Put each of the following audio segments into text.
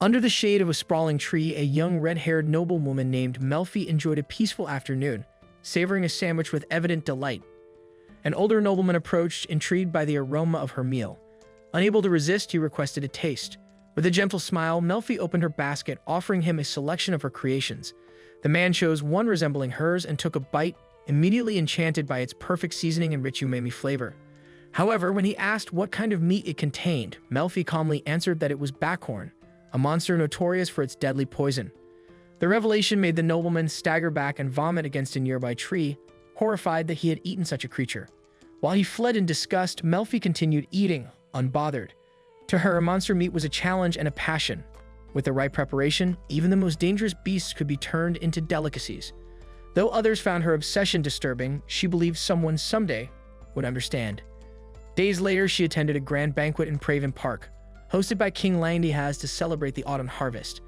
Under the shade of a sprawling tree, a young red-haired noblewoman named Melfi enjoyed a peaceful afternoon, savoring a sandwich with evident delight. An older nobleman approached, intrigued by the aroma of her meal. Unable to resist, he requested a taste. With a gentle smile, Melfi opened her basket, offering him a selection of her creations. The man chose one resembling hers and took a bite, immediately enchanted by its perfect seasoning and rich umami flavor. However, when he asked what kind of meat it contained, Melfi calmly answered that it was backhorn, a monster notorious for its deadly poison. The revelation made the nobleman stagger back and vomit against a nearby tree, horrified that he had eaten such a creature. While he fled in disgust, Melfi continued eating, unbothered. To her, monster meat was a challenge and a passion. With the right preparation, even the most dangerous beasts could be turned into delicacies. Though others found her obsession disturbing, she believed someone someday would understand. Days later, she attended a grand banquet in Praven Park, hosted by King Langdihaz to celebrate the autumn harvest.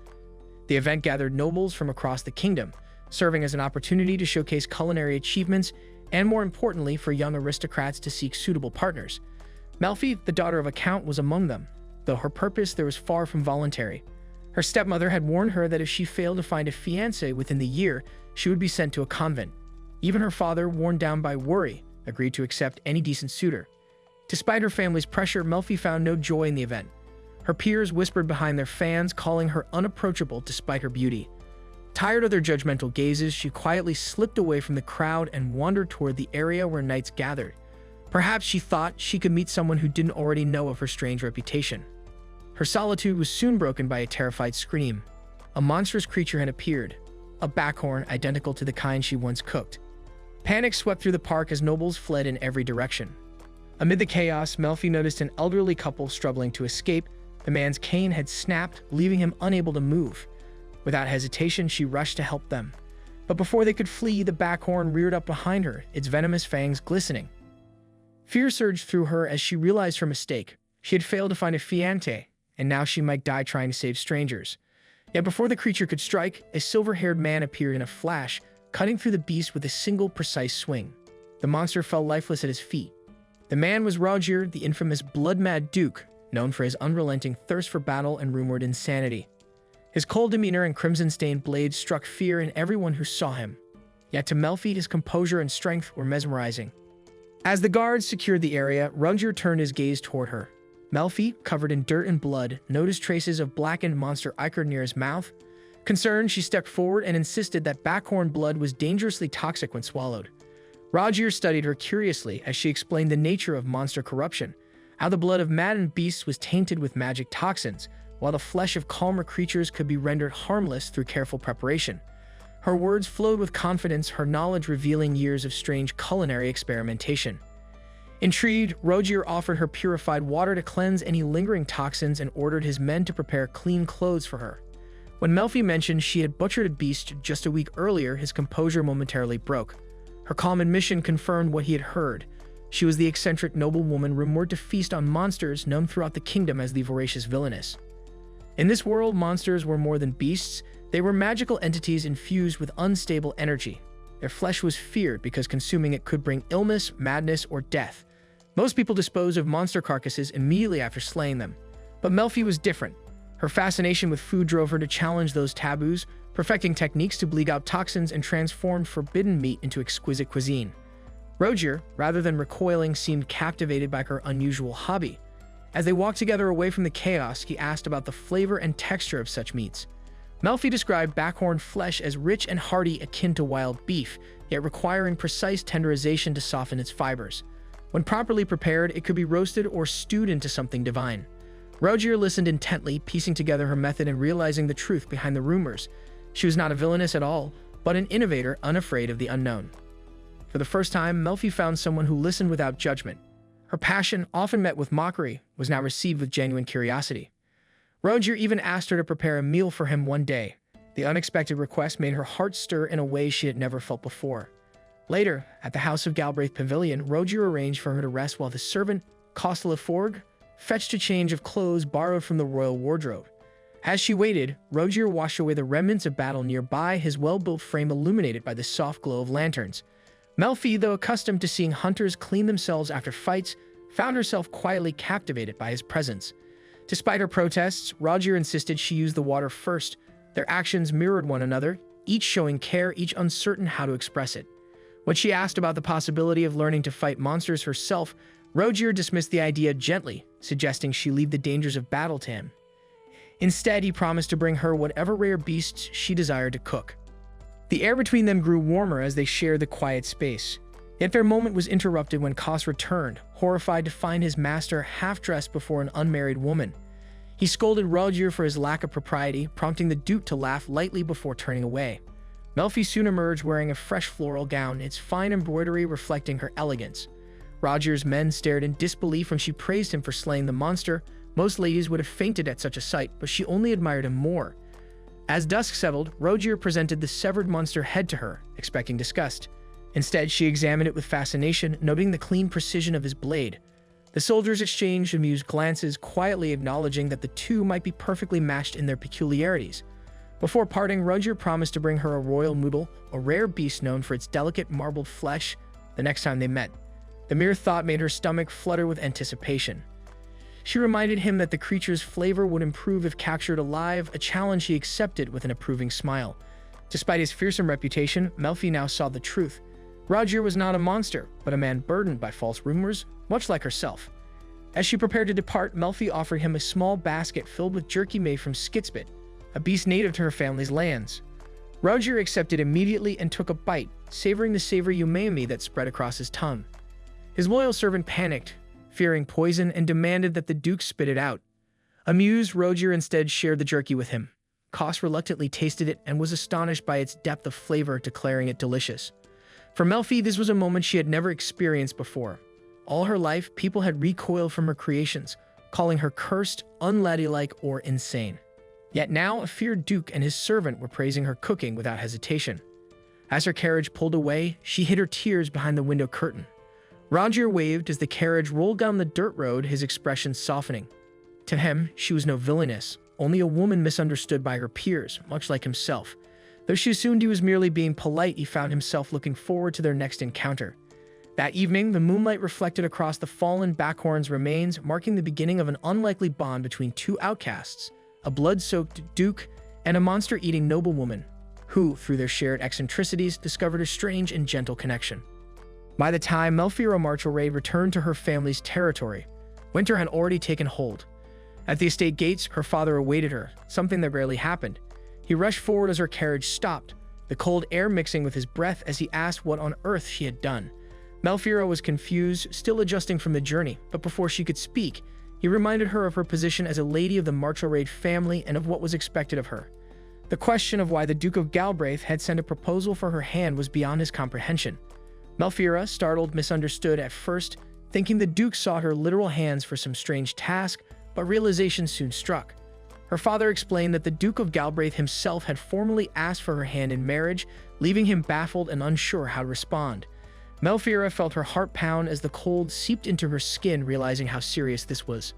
The event gathered nobles from across the kingdom, serving as an opportunity to showcase culinary achievements and, more importantly, for young aristocrats to seek suitable partners. Melfi, the daughter of a count, was among them, though her purpose there was far from voluntary. Her stepmother had warned her that if she failed to find a fiancé within the year, she would be sent to a convent. Even her father, worn down by worry, agreed to accept any decent suitor. Despite her family's pressure, Melfi found no joy in the event. Her peers whispered behind their fans, calling her unapproachable despite her beauty. Tired of their judgmental gazes, she quietly slipped away from the crowd and wandered toward the area where knights gathered. Perhaps she thought she could meet someone who didn't already know of her strange reputation. Her solitude was soon broken by a terrified scream. A monstrous creature had appeared, a backhorn identical to the kind she once cooked. Panic swept through the park as nobles fled in every direction. Amid the chaos, Melfi noticed an elderly couple struggling to escape. The man's cane had snapped, leaving him unable to move. Without hesitation, she rushed to help them. But before they could flee, the backhorn reared up behind her, its venomous fangs glistening. Fear surged through her as she realized her mistake. She had failed to find a fiancé, and now she might die trying to save strangers. Yet before the creature could strike, a silver-haired man appeared in a flash, cutting through the beast with a single precise swing. The monster fell lifeless at his feet. The man was Reijou, the infamous blood-mad Duke, known for his unrelenting thirst for battle and rumored insanity. His cold demeanor and crimson-stained blades struck fear in everyone who saw him. Yet to Melfi, his composure and strength were mesmerizing. As the guards secured the area, Reijou turned his gaze toward her. Melfi, covered in dirt and blood, noticed traces of blackened monster ichor near his mouth. Concerned, she stepped forward and insisted that backhorn blood was dangerously toxic when swallowed. Reijou studied her curiously as she explained the nature of monster corruption, how the blood of maddened beasts was tainted with magic toxins, while the flesh of calmer creatures could be rendered harmless through careful preparation. Her words flowed with confidence, her knowledge revealing years of strange culinary experimentation. Intrigued, Reijou offered her purified water to cleanse any lingering toxins and ordered his men to prepare clean clothes for her. When Melfi mentioned she had butchered a beast just a week earlier, his composure momentarily broke. Her calm admission confirmed what he had heard. She was the eccentric noblewoman rumored to feast on monsters known throughout the kingdom as the voracious villainess. In this world, monsters were more than beasts. They were magical entities infused with unstable energy. Their flesh was feared because consuming it could bring illness, madness, or death. Most people disposed of monster carcasses immediately after slaying them. But Melfi was different. Her fascination with food drove her to challenge those taboos, perfecting techniques to bleed out toxins and transform forbidden meat into exquisite cuisine. Reijou, rather than recoiling, seemed captivated by her unusual hobby. As they walked together away from the chaos, he asked about the flavor and texture of such meats. Melfi described backhorn flesh as rich and hearty, akin to wild beef, yet requiring precise tenderization to soften its fibers. When properly prepared, it could be roasted or stewed into something divine. Reijou listened intently, piecing together her method and realizing the truth behind the rumors. She was not a villainess at all, but an innovator unafraid of the unknown. For the first time, Melfi found someone who listened without judgment. Her passion, often met with mockery, was now received with genuine curiosity. Reijou even asked her to prepare a meal for him one day. The unexpected request made her heart stir in a way she had never felt before. Later, at the house of Galbraith Pavilion, Reijou arranged for her to rest while the servant, Costelaforgue, fetched a change of clothes borrowed from the royal wardrobe. As she waited, Reijou washed away the remnants of battle nearby, his well-built frame illuminated by the soft glow of lanterns. Melfi, though accustomed to seeing hunters clean themselves after fights, found herself quietly captivated by his presence. Despite her protests, Roger insisted she use the water first. Their actions mirrored one another, each showing care, each uncertain how to express it. When she asked about the possibility of learning to fight monsters herself, Roger dismissed the idea gently, suggesting she leave the dangers of battle to him. Instead, he promised to bring her whatever rare beasts she desired to cook. The air between them grew warmer as they shared the quiet space. Yet their moment was interrupted when Kos returned, horrified to find his master half-dressed before an unmarried woman. He scolded Roger for his lack of propriety, prompting the Duke to laugh lightly before turning away. Melfi soon emerged wearing a fresh floral gown, its fine embroidery reflecting her elegance. Roger's men stared in disbelief when she praised him for slaying the monster. Most ladies would have fainted at such a sight, but she only admired him more. As dusk settled, Roger presented the severed monster head to her, expecting disgust. Instead, she examined it with fascination, noting the clean precision of his blade. The soldiers exchanged amused glances, quietly acknowledging that the two might be perfectly matched in their peculiarities. Before parting, Roger promised to bring her a royal moodle, a rare beast known for its delicate marbled flesh, the next time they met. The mere thought made her stomach flutter with anticipation. She reminded him that the creature's flavor would improve if captured alive, a challenge he accepted with an approving smile. Despite his fearsome reputation, Melfi now saw the truth. Roger was not a monster, but a man burdened by false rumors, much like herself. As she prepared to depart, Melfi offered him a small basket filled with jerky made from skitspit, a beast native to her family's lands. Roger accepted immediately and took a bite, savoring the savory umami that spread across his tongue. His loyal servant panicked, fearing poison, and demanded that the Duke spit it out. Amused, Roger instead shared the jerky with him. Kos reluctantly tasted it and was astonished by its depth of flavor, declaring it delicious. For Melfi, this was a moment she had never experienced before. All her life, people had recoiled from her creations, calling her cursed, unladylike, or insane. Yet now, a feared Duke and his servant were praising her cooking without hesitation. As her carriage pulled away, she hid her tears behind the window curtain. Roger waved as the carriage rolled down the dirt road, his expression softening. To him, she was no villainess, only a woman misunderstood by her peers, much like himself. Though she assumed he was merely being polite, he found himself looking forward to their next encounter. That evening, the moonlight reflected across the fallen Backhorn's remains, marking the beginning of an unlikely bond between two outcasts, a blood-soaked duke and a monster-eating noblewoman, who, through their shared eccentricities, discovered a strange and gentle connection. By the time Melphiera Marchalrayd returned to her family's territory, winter had already taken hold. At the estate gates, her father awaited her, something that rarely happened. He rushed forward as her carriage stopped, the cold air mixing with his breath as he asked what on earth she had done. Melphiera was confused, still adjusting from the journey, but before she could speak, he reminded her of her position as a lady of the Marchalrayd family and of what was expected of her. The question of why the Duke of Galbraith had sent a proposal for her hand was beyond his comprehension. Melphiera, startled, misunderstood at first, thinking the Duke sought her literal hands for some strange task, but realization soon struck. Her father explained that the Duke of Galbraith himself had formally asked for her hand in marriage, leaving him baffled and unsure how to respond. Melphiera felt her heart pound as the cold seeped into her skin, realizing how serious this was.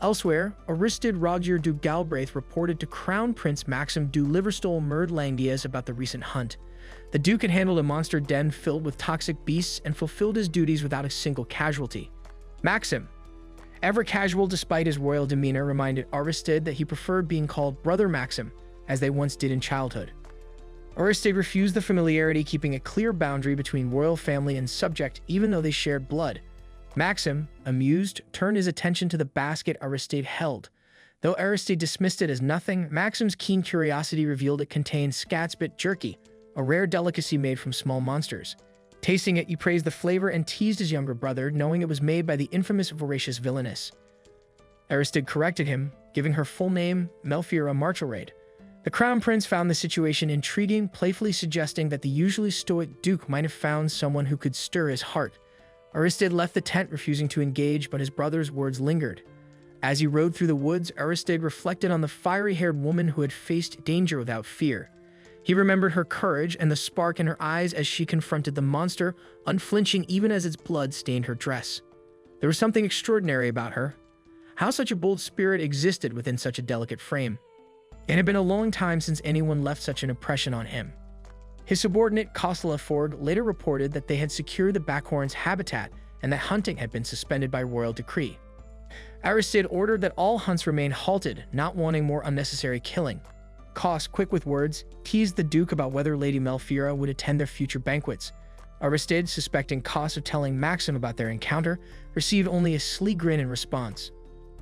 Elsewhere, Aristide Roger du Galbraith reported to Crown Prince Maxim du Liverstole Merdlandias about the recent hunt. The Duke had handled a monster den filled with toxic beasts and fulfilled his duties without a single casualty. Maxim, ever casual despite his royal demeanor, reminded Aristide that he preferred being called Brother Maxim, as they once did in childhood. Aristide refused the familiarity, keeping a clear boundary between royal family and subject, even though they shared blood. Maxim, amused, turned his attention to the basket Aristide held. Though Aristide dismissed it as nothing, Maxim's keen curiosity revealed it contained scatspit jerky, a rare delicacy made from small monsters. Tasting it, he praised the flavor and teased his younger brother, knowing it was made by the infamous voracious villainess. Aristide corrected him, giving her full name, Melphiera Marchalrayd. The Crown Prince found the situation intriguing, playfully suggesting that the usually stoic Duke might have found someone who could stir his heart. Aristide left the tent, refusing to engage, but his brother's words lingered. As he rode through the woods, Aristide reflected on the fiery-haired woman who had faced danger without fear. He remembered her courage and the spark in her eyes as she confronted the monster, unflinching even as its blood stained her dress. There was something extraordinary about her. How such a bold spirit existed within such a delicate frame. It had been a long time since anyone left such an impression on him. His subordinate, Kostela Ford, later reported that they had secured the Backhorn's habitat and that hunting had been suspended by royal decree. Aristide ordered that all hunts remain halted, not wanting more unnecessary killing. Kos, quick with words, teased the Duke about whether Lady Melphiera would attend their future banquets. Aristide, suspecting Kos of telling Maxim about their encounter, received only a sleek grin in response.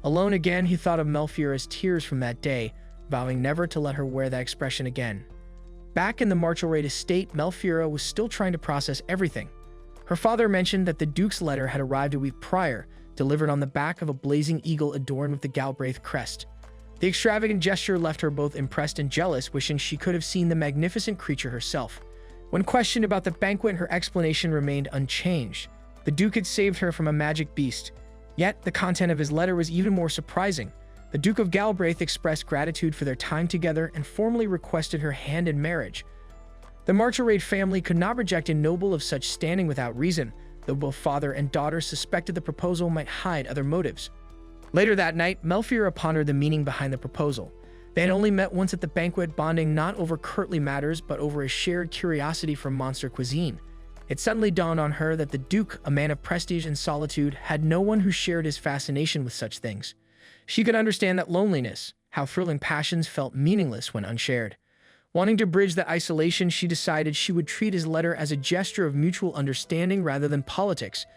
Alone again, he thought of Melphiera's tears from that day, vowing never to let her wear that expression again. Back in the Marchalrayd estate, Melphiera was still trying to process everything. Her father mentioned that the Duke's letter had arrived a week prior, delivered on the back of a blazing eagle adorned with the Galbraith crest. The extravagant gesture left her both impressed and jealous, wishing she could have seen the magnificent creature herself. When questioned about the banquet, her explanation remained unchanged. The Duke had saved her from a magic beast. Yet, the content of his letter was even more surprising. The Duke of Galbraith expressed gratitude for their time together and formally requested her hand in marriage. The Marchalrayd family could not reject a noble of such standing without reason, though both father and daughter suspected the proposal might hide other motives. Later that night, Melphiera pondered the meaning behind the proposal. They had only met once at the banquet, bonding not over courtly matters, but over a shared curiosity for monster cuisine. It suddenly dawned on her that the Duke, a man of prestige and solitude, had no one who shared his fascination with such things. She could understand that loneliness, how thrilling passions felt meaningless when unshared. Wanting to bridge that isolation, she decided she would treat his letter as a gesture of mutual understanding rather than politics.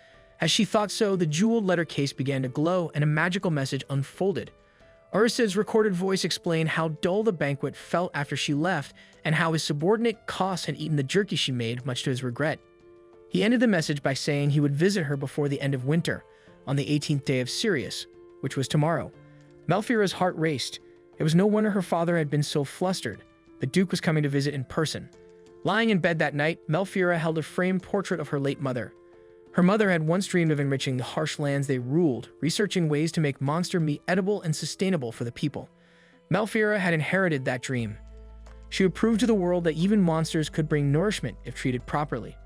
As she thought so, the jeweled letter case began to glow and a magical message unfolded. Aristide's recorded voice explained how dull the banquet felt after she left and how his subordinate Kos had eaten the jerky she made, much to his regret. He ended the message by saying he would visit her before the end of winter, on the 18th day of Sirius, which was tomorrow. Melphiera's heart raced. It was no wonder her father had been so flustered. The Duke was coming to visit in person. Lying in bed that night, Melphiera held a framed portrait of her late mother. Her mother had once dreamed of enriching the harsh lands they ruled, researching ways to make monster meat edible and sustainable for the people. Melphiera had inherited that dream. She would prove to the world that even monsters could bring nourishment if treated properly.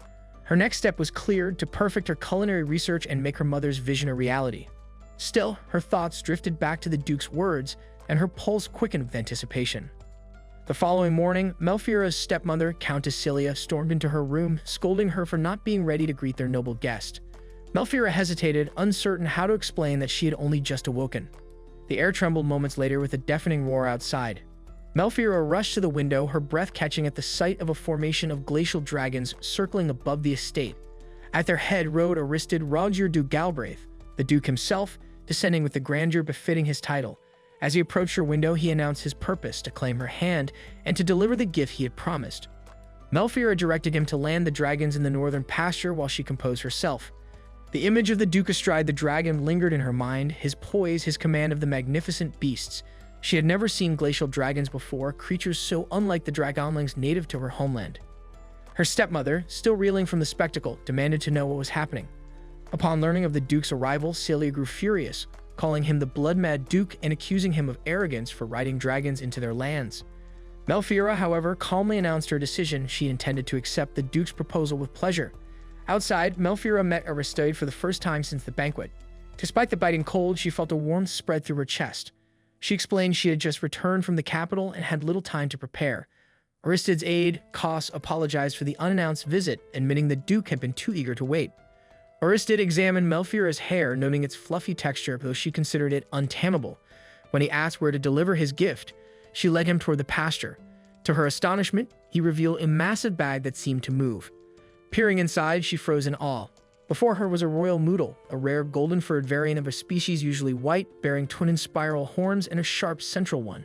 Her next step was clear: to perfect her culinary research and make her mother's vision a reality. Still, her thoughts drifted back to the Duke's words, and her pulse quickened with anticipation. The following morning, Melphiera's stepmother, Countess Celia, stormed into her room, scolding her for not being ready to greet their noble guest. Melphiera hesitated, uncertain how to explain that she had only just awoken. The air trembled moments later with a deafening roar outside. Melphiera rushed to the window, her breath catching at the sight of a formation of glacial dragons circling above the estate. At their head rode Aristide Reijou du Galbraith, the Duke himself, descending with the grandeur befitting his title. As he approached her window, he announced his purpose: to claim her hand and to deliver the gift he had promised. Melphiera directed him to land the dragons in the northern pasture while she composed herself. The image of the Duke astride the dragon lingered in her mind, his poise, his command of the magnificent beasts. She had never seen glacial dragons before, creatures so unlike the dragonlings native to her homeland. Her stepmother, still reeling from the spectacle, demanded to know what was happening. Upon learning of the Duke's arrival, Celia grew furious, calling him the blood-mad Duke and accusing him of arrogance for riding dragons into their lands. Melphiera, however, calmly announced her decision. She intended to accept the Duke's proposal with pleasure. Outside, Melphiera met Aristide for the first time since the banquet. Despite the biting cold, she felt a warmth spread through her chest. She explained she had just returned from the capital and had little time to prepare. Aristide's aide, Kos, apologized for the unannounced visit, admitting the Duke had been too eager to wait. Aristide examined Melphiera's hair, noting its fluffy texture, though she considered it untamable. When he asked where to deliver his gift, she led him toward the pasture. To her astonishment, he revealed a massive bag that seemed to move. Peering inside, she froze in awe. Before her was a royal moodle, a rare golden-furred variant of a species usually white, bearing twin and spiral horns and a sharp central one.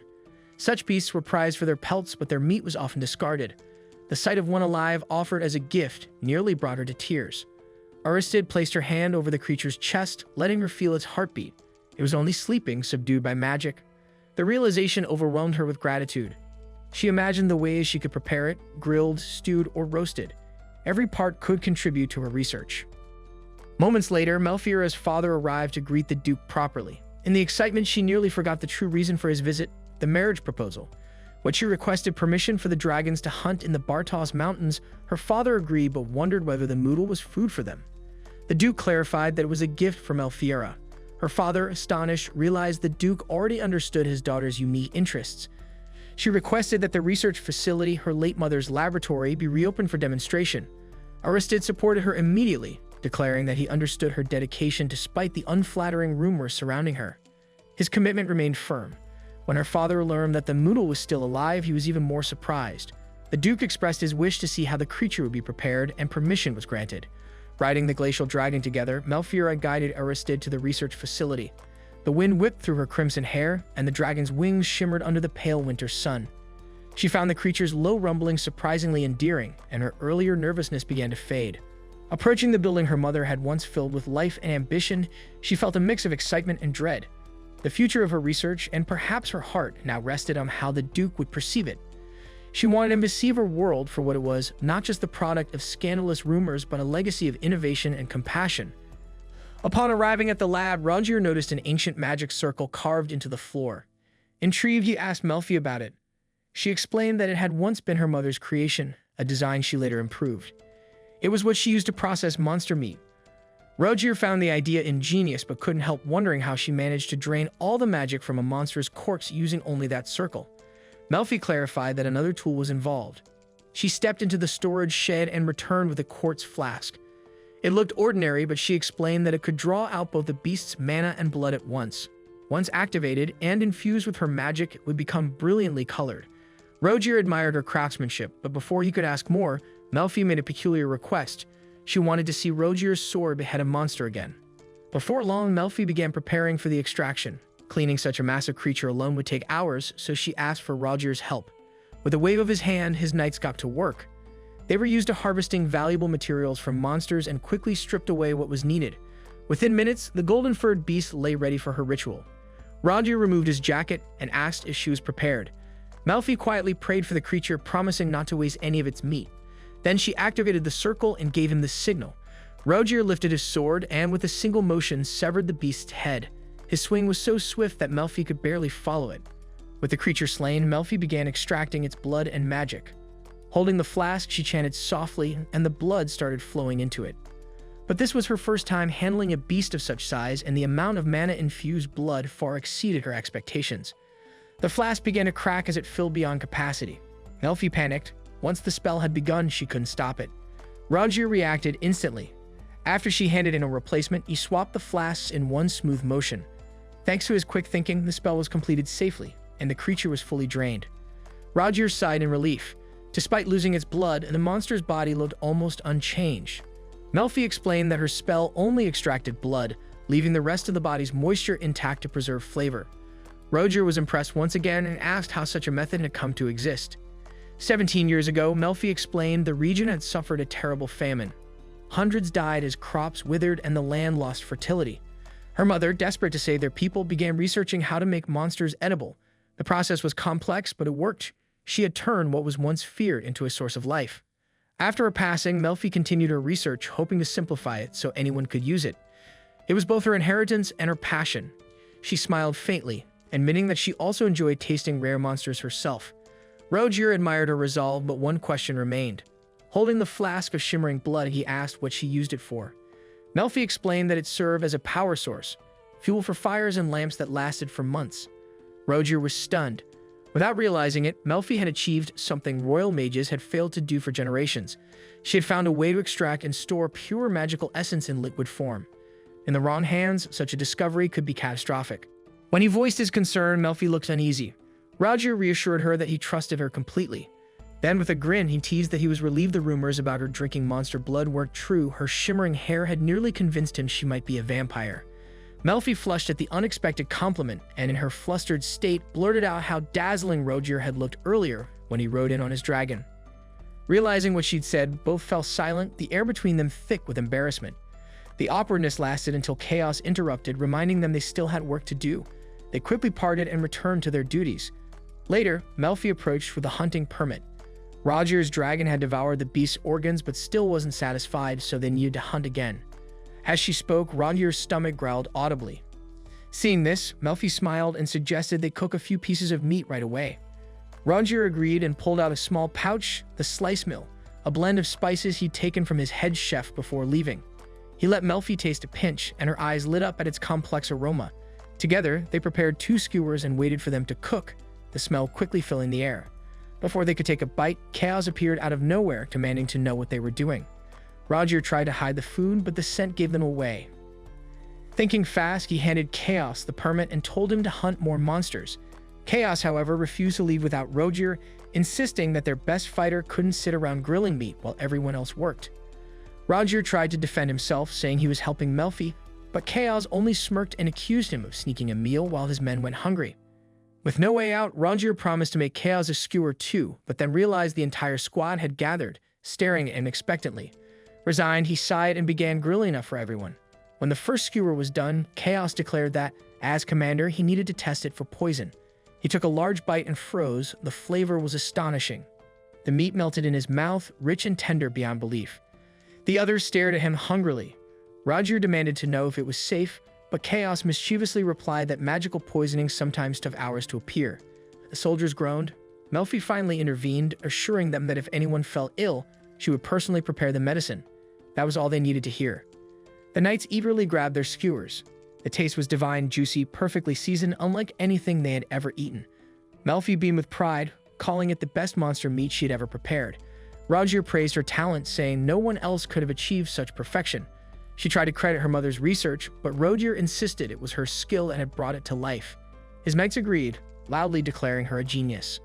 Such beasts were prized for their pelts, but their meat was often discarded. The sight of one alive offered as a gift nearly brought her to tears. Aristide placed her hand over the creature's chest, letting her feel its heartbeat. It was only sleeping, subdued by magic. The realization overwhelmed her with gratitude. She imagined the ways she could prepare it: grilled, stewed, or roasted. Every part could contribute to her research. Moments later, Melphiera's father arrived to greet the Duke properly. In the excitement, she nearly forgot the true reason for his visit: the marriage proposal. When she requested permission for the dragons to hunt in the Bartos Mountains, her father agreed but wondered whether the moodle was food for them. The Duke clarified that it was a gift from Melphiera. Her father, astonished, realized the Duke already understood his daughter's unique interests. She requested that the research facility, her late mother's laboratory, be reopened for demonstration. Aristide supported her immediately, declaring that he understood her dedication despite the unflattering rumors surrounding her. His commitment remained firm. When her father learned that the Moodle was still alive, he was even more surprised. The Duke expressed his wish to see how the creature would be prepared, and permission was granted. Riding the glacial dragon together, Melphiera guided Aristide to the research facility. The wind whipped through her crimson hair, and the dragon's wings shimmered under the pale winter sun. She found the creature's low rumbling surprisingly endearing, and her earlier nervousness began to fade. Approaching the building her mother had once filled with life and ambition, she felt a mix of excitement and dread. The future of her research, and perhaps her heart, now rested on how the Duke would perceive it. She wanted him to see her world for what it was, not just the product of scandalous rumors, but a legacy of innovation and compassion. Upon arriving at the lab, Reijou noticed an ancient magic circle carved into the floor. Intrigued, he asked Melfi about it. She explained that it had once been her mother's creation, a design she later improved. It was what she used to process monster meat. Reijou found the idea ingenious, but couldn't help wondering how she managed to drain all the magic from a monster's corpse using only that circle. Melfi clarified that another tool was involved. She stepped into the storage shed and returned with a quartz flask. It looked ordinary, but she explained that it could draw out both the beast's mana and blood at once. Once activated and infused with her magic, it would become brilliantly colored. Reijou admired her craftsmanship, but before he could ask more, Melfi made a peculiar request. She wanted to see Reijou's sword behead a monster again. Before long, Melfi began preparing for the extraction. Cleaning such a massive creature alone would take hours, so she asked for Reijou's help. With a wave of his hand, his knights got to work. They were used to harvesting valuable materials from monsters and quickly stripped away what was needed. Within minutes, the golden-furred beast lay ready for her ritual. Reijou removed his jacket and asked if she was prepared. Melfi quietly prayed for the creature, promising not to waste any of its meat. Then she activated the circle and gave him the signal. Reijou lifted his sword and, with a single motion, severed the beast's head. His swing was so swift that Melfi could barely follow it. With the creature slain, Melfi began extracting its blood and magic. Holding the flask, she chanted softly, and the blood started flowing into it. But this was her first time handling a beast of such size, and the amount of mana-infused blood far exceeded her expectations. The flask began to crack as it filled beyond capacity. Melfi panicked. Once the spell had begun, she couldn't stop it. Reijou reacted instantly. After she handed in a replacement, he swapped the flasks in one smooth motion. Thanks to his quick thinking, the spell was completed safely, and the creature was fully drained. Reijou sighed in relief. Despite losing its blood, the monster's body looked almost unchanged. Melfi explained that her spell only extracted blood, leaving the rest of the body's moisture intact to preserve flavor. Reijou was impressed once again and asked how such a method had come to exist. 17 years ago, Melfi explained, the region had suffered a terrible famine. Hundreds died as crops withered and the land lost fertility. Her mother, desperate to save their people, began researching how to make monsters edible. The process was complex, but it worked. She had turned what was once feared into a source of life. After her passing, Melfi continued her research, hoping to simplify it so anyone could use it. It was both her inheritance and her passion. She smiled faintly, admitting that she also enjoyed tasting rare monsters herself. Reijou admired her resolve, but one question remained. Holding the flask of shimmering blood, he asked what she used it for. Melfi explained that it served as a power source, fuel for fires and lamps that lasted for months. Reijou was stunned. Without realizing it, Melfi had achieved something royal mages had failed to do for generations. She had found a way to extract and store pure magical essence in liquid form. In the wrong hands, such a discovery could be catastrophic. When he voiced his concern, Melfi looked uneasy. Reijou reassured her that he trusted her completely. Then, with a grin, he teased that he was relieved the rumors about her drinking monster blood weren't true. Her shimmering hair had nearly convinced him she might be a vampire. Melfi flushed at the unexpected compliment, and in her flustered state, blurted out how dazzling Reijou had looked earlier when he rode in on his dragon. Realizing what she'd said, both fell silent, the air between them thick with embarrassment. The awkwardness lasted until chaos interrupted, reminding them they still had work to do. They quickly parted and returned to their duties. Later, Melfi approached with a hunting permit. Reijou's dragon had devoured the beast's organs but still wasn't satisfied, so they needed to hunt again. As she spoke, Reijou's stomach growled audibly. Seeing this, Melfi smiled and suggested they cook a few pieces of meat right away. Reijou agreed and pulled out a small pouch, the slice mill, a blend of spices he'd taken from his head chef before leaving. He let Melfi taste a pinch, and her eyes lit up at its complex aroma. Together, they prepared 2 skewers and waited for them to cook, the smell quickly filling the air. Before they could take a bite, Chaos appeared out of nowhere, demanding to know what they were doing. Reijou tried to hide the food, but the scent gave them away. Thinking fast, he handed Chaos the permit and told him to hunt more monsters. Chaos, however, refused to leave without Reijou, insisting that their best fighter couldn't sit around grilling meat while everyone else worked. Reijou tried to defend himself, saying he was helping Melfi, but Chaos only smirked and accused him of sneaking a meal while his men went hungry. With no way out, Reijou promised to make Chaos a skewer too, but then realized the entire squad had gathered, staring at him expectantly. Resigned, he sighed and began grilling enough for everyone. When the first skewer was done, Chaos declared that, as commander, he needed to test it for poison. He took a large bite and froze. The flavor was astonishing. The meat melted in his mouth, rich and tender beyond belief. The others stared at him hungrily. Reijou demanded to know if it was safe, but Chaos mischievously replied that magical poisoning sometimes took hours to appear. The soldiers groaned. Melfi finally intervened, assuring them that if anyone fell ill, she would personally prepare the medicine. That was all they needed to hear. The knights eagerly grabbed their skewers. The taste was divine, juicy, perfectly seasoned, unlike anything they had ever eaten. Melfi beamed with pride, calling it the best monster meat she had ever prepared. Reijou praised her talent, saying no one else could have achieved such perfection. She tried to credit her mother's research, but Reijou insisted it was her skill that had brought it to life. His knights agreed, loudly declaring her a genius.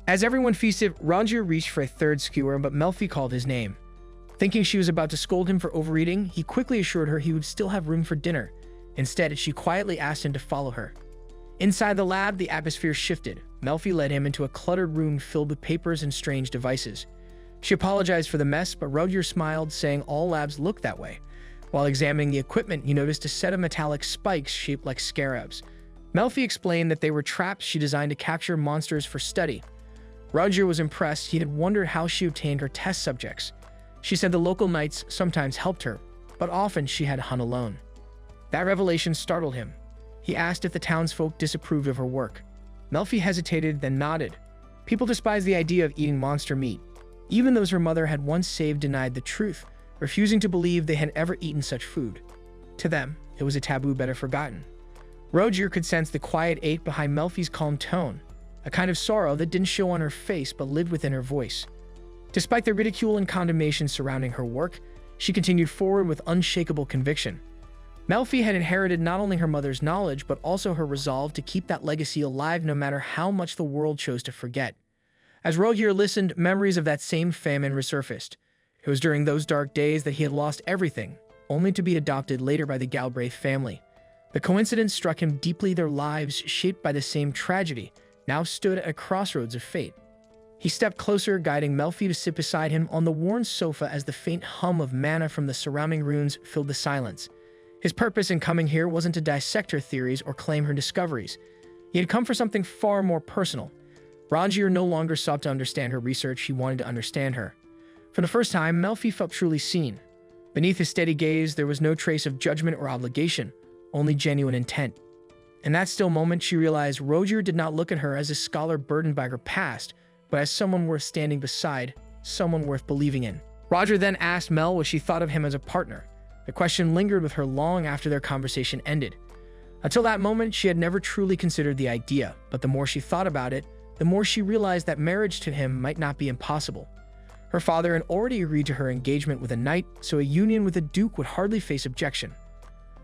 As everyone feasted, Reijou reached for a third skewer, but Melfi called his name. Thinking she was about to scold him for overeating, he quickly assured her he would still have room for dinner. Instead, she quietly asked him to follow her. Inside the lab, the atmosphere shifted. Melfi led him into a cluttered room filled with papers and strange devices. She apologized for the mess, but Reijou smiled, saying all labs look that way. While examining the equipment, he noticed a set of metallic spikes shaped like scarabs. Melfi explained that they were traps she designed to capture monsters for study. Reijou was impressed. He had wondered how she obtained her test subjects. She said the local knights sometimes helped her, but often she had to hunt alone. That revelation startled him. He asked if the townsfolk disapproved of her work. Melfi hesitated, then nodded. People despised the idea of eating monster meat. Even those her mother had once saved denied the truth, refusing to believe they had ever eaten such food. To them, it was a taboo better forgotten. Reijou could sense the quiet ache behind Melfi's calm tone, a kind of sorrow that didn't show on her face but lived within her voice. Despite the ridicule and condemnation surrounding her work, she continued forward with unshakable conviction. Melfi had inherited not only her mother's knowledge, but also her resolve to keep that legacy alive no matter how much the world chose to forget. As Reijou listened, memories of that same famine resurfaced. It was during those dark days that he had lost everything, only to be adopted later by the Galbraith family. The coincidence struck him deeply. Their lives, shaped by the same tragedy, now stood at a crossroads of fate. He stepped closer, guiding Melfi to sit beside him on the worn sofa as the faint hum of mana from the surrounding runes filled the silence. His purpose in coming here wasn't to dissect her theories or claim her discoveries. He had come for something far more personal. Reijou no longer sought to understand her research, he wanted to understand her. For the first time, Melfi felt truly seen. Beneath his steady gaze, there was no trace of judgment or obligation, only genuine intent. In that still moment, she realized Reijou did not look at her as a scholar burdened by her past, but as someone worth standing beside, someone worth believing in. Reijou then asked Mel what she thought of him as a partner. The question lingered with her long after their conversation ended. Until that moment, she had never truly considered the idea, but the more she thought about it, the more she realized that marriage to him might not be impossible. Her father had already agreed to her engagement with a knight, so a union with a duke would hardly face objection.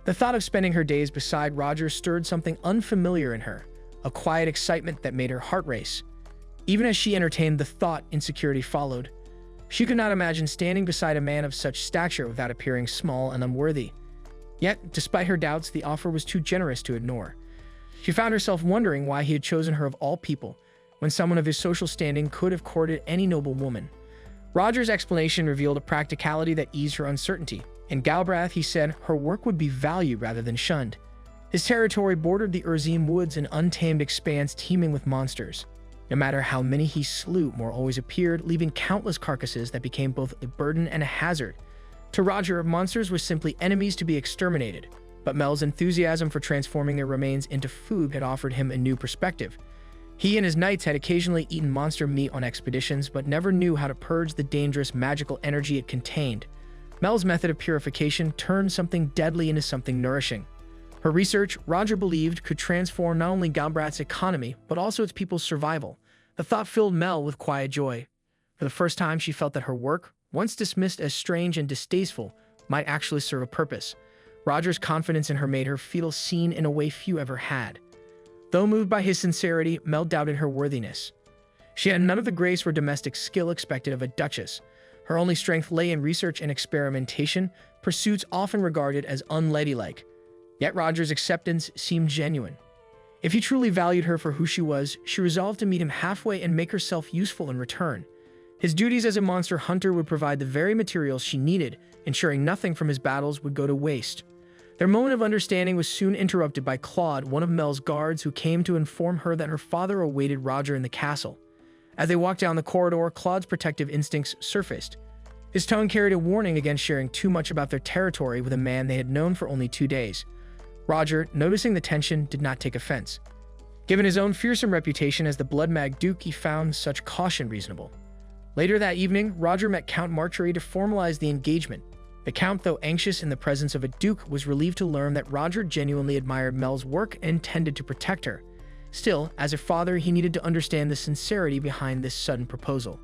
The thought of spending her days beside Reijou stirred something unfamiliar in her, a quiet excitement that made her heart race. Even as she entertained the thought, insecurity followed. She could not imagine standing beside a man of such stature without appearing small and unworthy. Yet, despite her doubts, the offer was too generous to ignore. She found herself wondering why he had chosen her of all people, when someone of his social standing could have courted any noble woman. Reijou's explanation revealed a practicality that eased her uncertainty. In Galbraith, he said, her work would be valued rather than shunned. His territory bordered the Urzim woods, an untamed expanse teeming with monsters. No matter how many he slew, more always appeared, leaving countless carcasses that became both a burden and a hazard. To Reijou, monsters were simply enemies to be exterminated, but Mel's enthusiasm for transforming their remains into food had offered him a new perspective. He and his knights had occasionally eaten monster meat on expeditions, but never knew how to purge the dangerous magical energy it contained. Mel's method of purification turned something deadly into something nourishing. Her research, Reijou believed, could transform not only Galbraith's economy, but also its people's survival. The thought filled Mel with quiet joy. For the first time, she felt that her work, once dismissed as strange and distasteful, might actually serve a purpose. Roger's confidence in her made her feel seen in a way few ever had. Though moved by his sincerity, Mel doubted her worthiness. She had none of the grace or domestic skill expected of a duchess. Her only strength lay in research and experimentation, pursuits often regarded as unladylike. Yet Roger's acceptance seemed genuine. If he truly valued her for who she was, she resolved to meet him halfway and make herself useful in return. His duties as a monster hunter would provide the very materials she needed, ensuring nothing from his battles would go to waste. Their moment of understanding was soon interrupted by Claude, one of Mel's guards, who came to inform her that her father awaited Roger in the castle. As they walked down the corridor, Claude's protective instincts surfaced. His tone carried a warning against sharing too much about their territory with a man they had known for only 2 days. Roger, noticing the tension, did not take offense. Given his own fearsome reputation as the Blood-Crazed Duke, he found such caution reasonable. Later that evening, Roger met Count Marchalrayd to formalize the engagement. The Count, though anxious in the presence of a duke, was relieved to learn that Roger genuinely admired Mel's work and intended to protect her. Still, as a father, he needed to understand the sincerity behind this sudden proposal.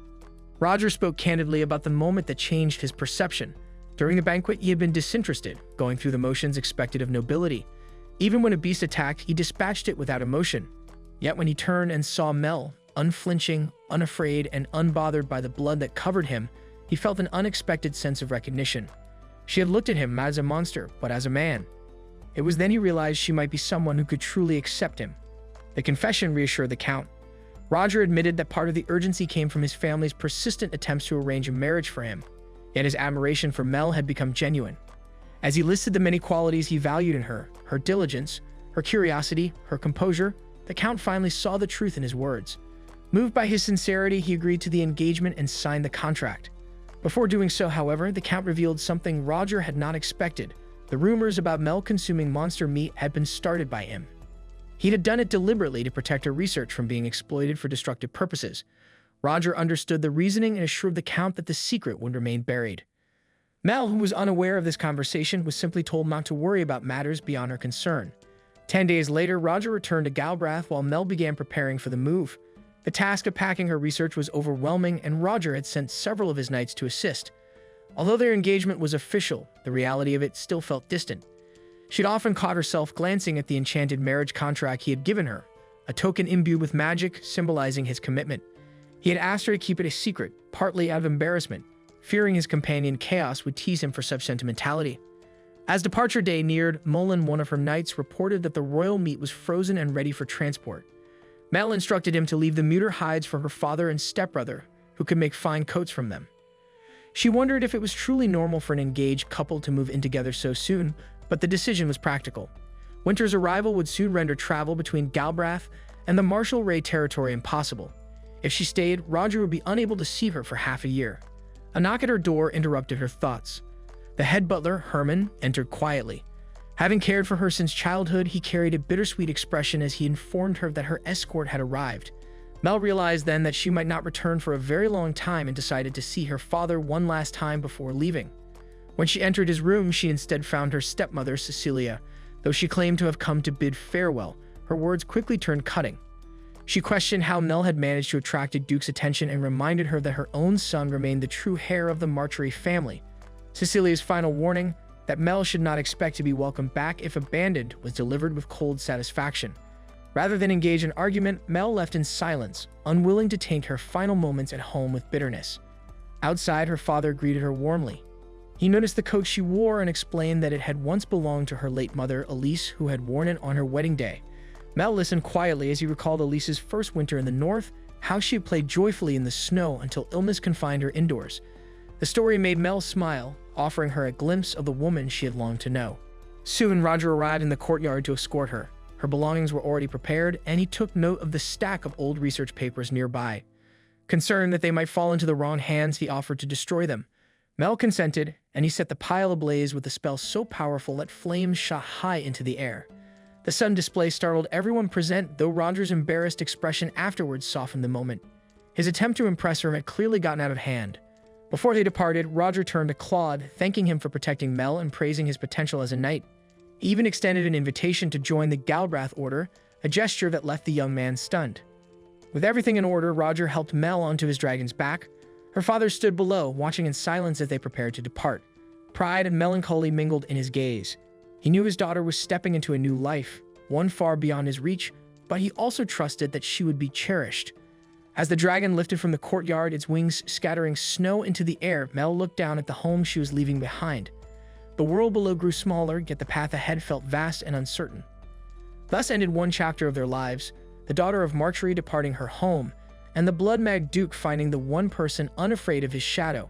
Roger spoke candidly about the moment that changed his perception. During the banquet, he had been disinterested, going through the motions expected of nobility. Even when a beast attacked, he dispatched it without emotion. Yet when he turned and saw Mel, unflinching, unafraid, and unbothered by the blood that covered him, he felt an unexpected sense of recognition. She had looked at him as a monster, but as a man. It was then he realized she might be someone who could truly accept him. The confession reassured the Count. Roger admitted that part of the urgency came from his family's persistent attempts to arrange a marriage for him. Yet his admiration for Mel had become genuine. As he listed the many qualities he valued in her, her diligence, her curiosity, her composure, the Count finally saw the truth in his words. Moved by his sincerity, he agreed to the engagement and signed the contract. Before doing so, however, the Count revealed something Roger had not expected. The rumors about Mel consuming monster meat had been started by him. He had done it deliberately to protect her research from being exploited for destructive purposes. Roger understood the reasoning and assured the Count that the secret would remain buried. Mel, who was unaware of this conversation, was simply told not to worry about matters beyond her concern. 10 days later, Roger returned to Galbraith while Mel began preparing for the move. The task of packing her research was overwhelming, and Roger had sent several of his knights to assist. Although their engagement was official, the reality of it still felt distant. She'd often caught herself glancing at the enchanted marriage contract he had given her, a token imbued with magic symbolizing his commitment. He had asked her to keep it a secret, partly out of embarrassment, fearing his companion Chaos would tease him for such sentimentality. As departure day neared, Mullen, one of her knights, reported that the royal meat was frozen and ready for transport. Mel instructed him to leave the muter hides for her father and stepbrother, who could make fine coats from them. She wondered if it was truly normal for an engaged couple to move in together so soon, but the decision was practical. Winter's arrival would soon render travel between Galbraith and the Marchalrayd territory impossible. If she stayed, Roger would be unable to see her for half a year. A knock at her door interrupted her thoughts. The head butler, Herman, entered quietly. Having cared for her since childhood, he carried a bittersweet expression as he informed her that her escort had arrived. Mel realized then that she might not return for a very long time and decided to see her father one last time before leaving. When she entered his room, she instead found her stepmother, Cecilia. Though she claimed to have come to bid farewell, her words quickly turned cutting. She questioned how Mel had managed to attract a duke's attention and reminded her that her own son remained the true heir of the Marchalrayd family. Cecilia's final warning, that Mel should not expect to be welcomed back if abandoned, was delivered with cold satisfaction. Rather than engage in argument, Mel left in silence, unwilling to taint her final moments at home with bitterness. Outside, her father greeted her warmly. He noticed the coat she wore and explained that it had once belonged to her late mother, Elise, who had worn it on her wedding day. Mel listened quietly as he recalled Elise's first winter in the north, how she had played joyfully in the snow until illness confined her indoors. The story made Mel smile, offering her a glimpse of the woman she had longed to know. Soon, Roger arrived in the courtyard to escort her. Her belongings were already prepared, and he took note of the stack of old research papers nearby. Concerned that they might fall into the wrong hands, he offered to destroy them. Mel consented, and he set the pile ablaze with a spell so powerful that flames shot high into the air. The sudden display startled everyone present, though Roger's embarrassed expression afterwards softened the moment. His attempt to impress her had clearly gotten out of hand. Before they departed, Roger turned to Claude, thanking him for protecting Mel and praising his potential as a knight. He even extended an invitation to join the Galbraith order, a gesture that left the young man stunned. With everything in order, Roger helped Mel onto his dragon's back. Her father stood below, watching in silence as they prepared to depart. Pride and melancholy mingled in his gaze. He knew his daughter was stepping into a new life, one far beyond his reach, but he also trusted that she would be cherished. As the dragon lifted from the courtyard, its wings scattering snow into the air, Mel looked down at the home she was leaving behind. The world below grew smaller, yet the path ahead felt vast and uncertain. Thus ended one chapter of their lives, the daughter of Marchalrayd departing her home, and the Blood-Crazed Duke finding the one person unafraid of his shadow.